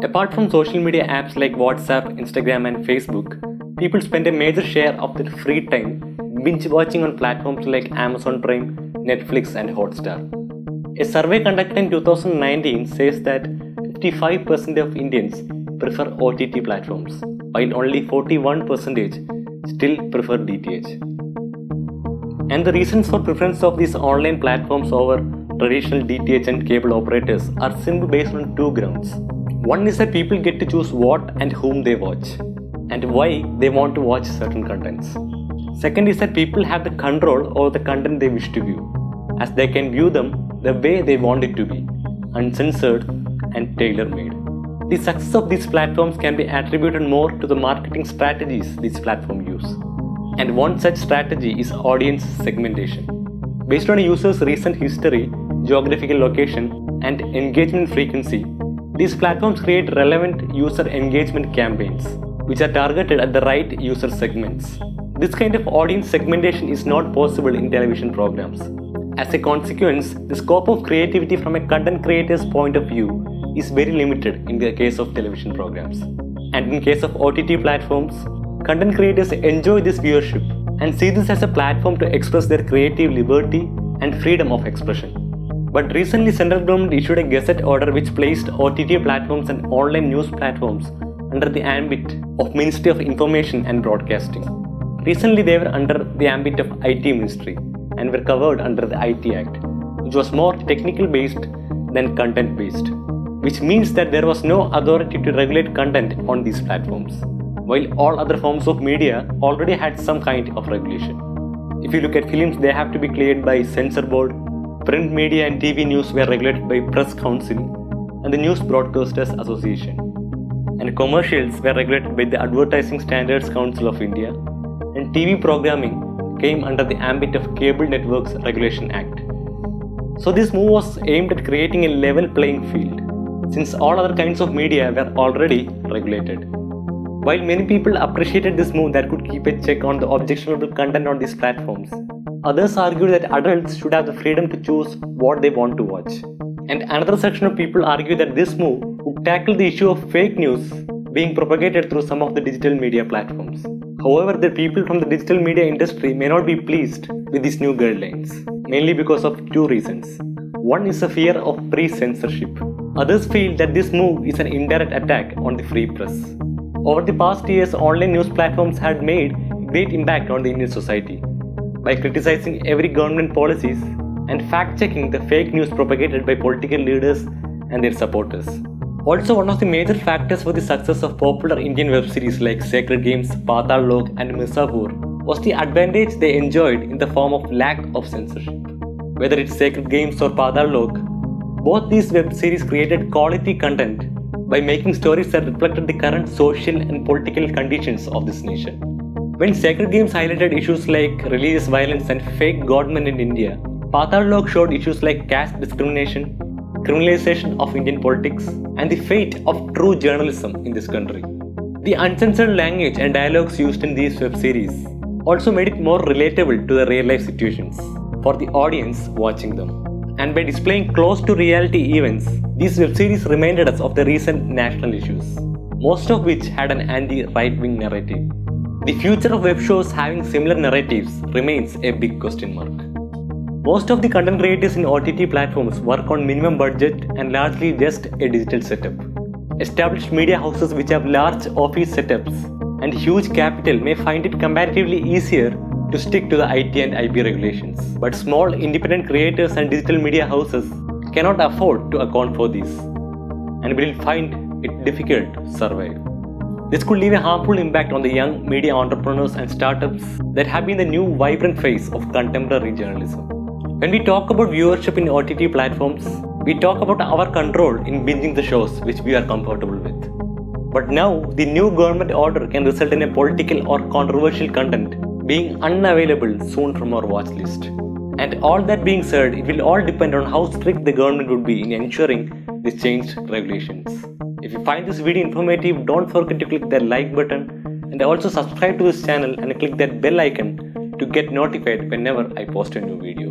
Apart from social media apps like WhatsApp, Instagram, and Facebook, people spend a major share of their free time binge watching on platforms like Amazon Prime, Netflix, and Hotstar. A survey conducted in 2019 says that 55% of Indians prefer OTT platforms, while only 41% still prefer DTH. And the reasons for preference of these online platforms over traditional DTH and cable operators are simply based on two grounds. One is that people get to choose what and whom they watch, and why they want to watch certain contents. Second is that people have the control over the content they wish to view, as they can view them the way they want it to be, uncensored and tailor-made. The success of these platforms can be attributed more to the marketing strategies these platforms use. And one such strategy is audience segmentation. Based on a user's recent history, geographical location, and engagement frequency, these platforms create relevant user engagement campaigns, which are targeted at the right user segments. This kind of audience segmentation is not possible in television programs. As a consequence, the scope of creativity from a content creator's point of view is very limited in the case of television programs. And in case of OTT platforms, content creators enjoy this viewership and see this as a platform to express their creative liberty and freedom of expression. But recently, central government issued a gazette order which placed OTT platforms and online news platforms under the ambit of Ministry of Information and Broadcasting. Recently, they were under the ambit of IT Ministry and were covered under the IT Act, which was more technical based than content based, which means that there was no authority to regulate content on these platforms, while all other forms of media already had some kind of regulation. If you look at films, they have to be cleared by censor board, print media and TV news were regulated by Press Council and the News Broadcasters Association, and commercials were regulated by the Advertising Standards Council of India, and TV programming came under the ambit of Cable Networks Regulation Act. So this move was aimed at creating a level playing field, since all other kinds of media were already regulated. While many people appreciated this move that could keep a check on the objectionable content on these platforms, others argued that adults should have the freedom to choose what they want to watch. And another section of people argue that this move would tackle the issue of fake news being propagated through some of the digital media platforms. However, the people from the digital media industry may not be pleased with these new guidelines, mainly because of two reasons. One is the fear of pre-censorship. Others feel that this move is an indirect attack on the free press. Over the past years, online news platforms had made great impact on the Indian society by criticizing every government policies and fact-checking the fake news propagated by political leaders and their supporters. Also, one of the major factors for the success of popular Indian web series like Sacred Games, Paatal Lok and Mirzapur was the advantage they enjoyed in the form of lack of censorship. Whether it's Sacred Games or Paatal Lok, both these web series created quality content by making stories that reflected the current social and political conditions of this nation. When Sacred Games highlighted issues like religious violence and fake godmen in India, Paatal Lok showed issues like caste discrimination, criminalisation of Indian politics, and the fate of true journalism in this country. The uncensored language and dialogues used in these web series also made it more relatable to the real-life situations for the audience watching them. And by displaying close to reality events, these web series reminded us of the recent national issues, most of which had an anti-right-wing narrative. The future of web shows having similar narratives remains a big question mark. Most of the content creators in OTT platforms work on minimum budget and largely just a digital setup. Established media houses which have large office setups and huge capital may find it comparatively easier to stick to the IT and IP regulations. But small independent creators and digital media houses cannot afford to account for this and will find it difficult to survive. This could leave a harmful impact on the young media entrepreneurs and startups that have been the new vibrant face of contemporary journalism. When we talk about viewership in OTT platforms, we talk about our control in binging the shows which we are comfortable with. But now, the new government order can result in a political or controversial content being unavailable soon from our watch list. And all that being said, it will all depend on how strict the government would be in ensuring these changed regulations. If you find this video informative, don't forget to click that like button and also subscribe to this channel and click that bell icon to get notified whenever I post a new video.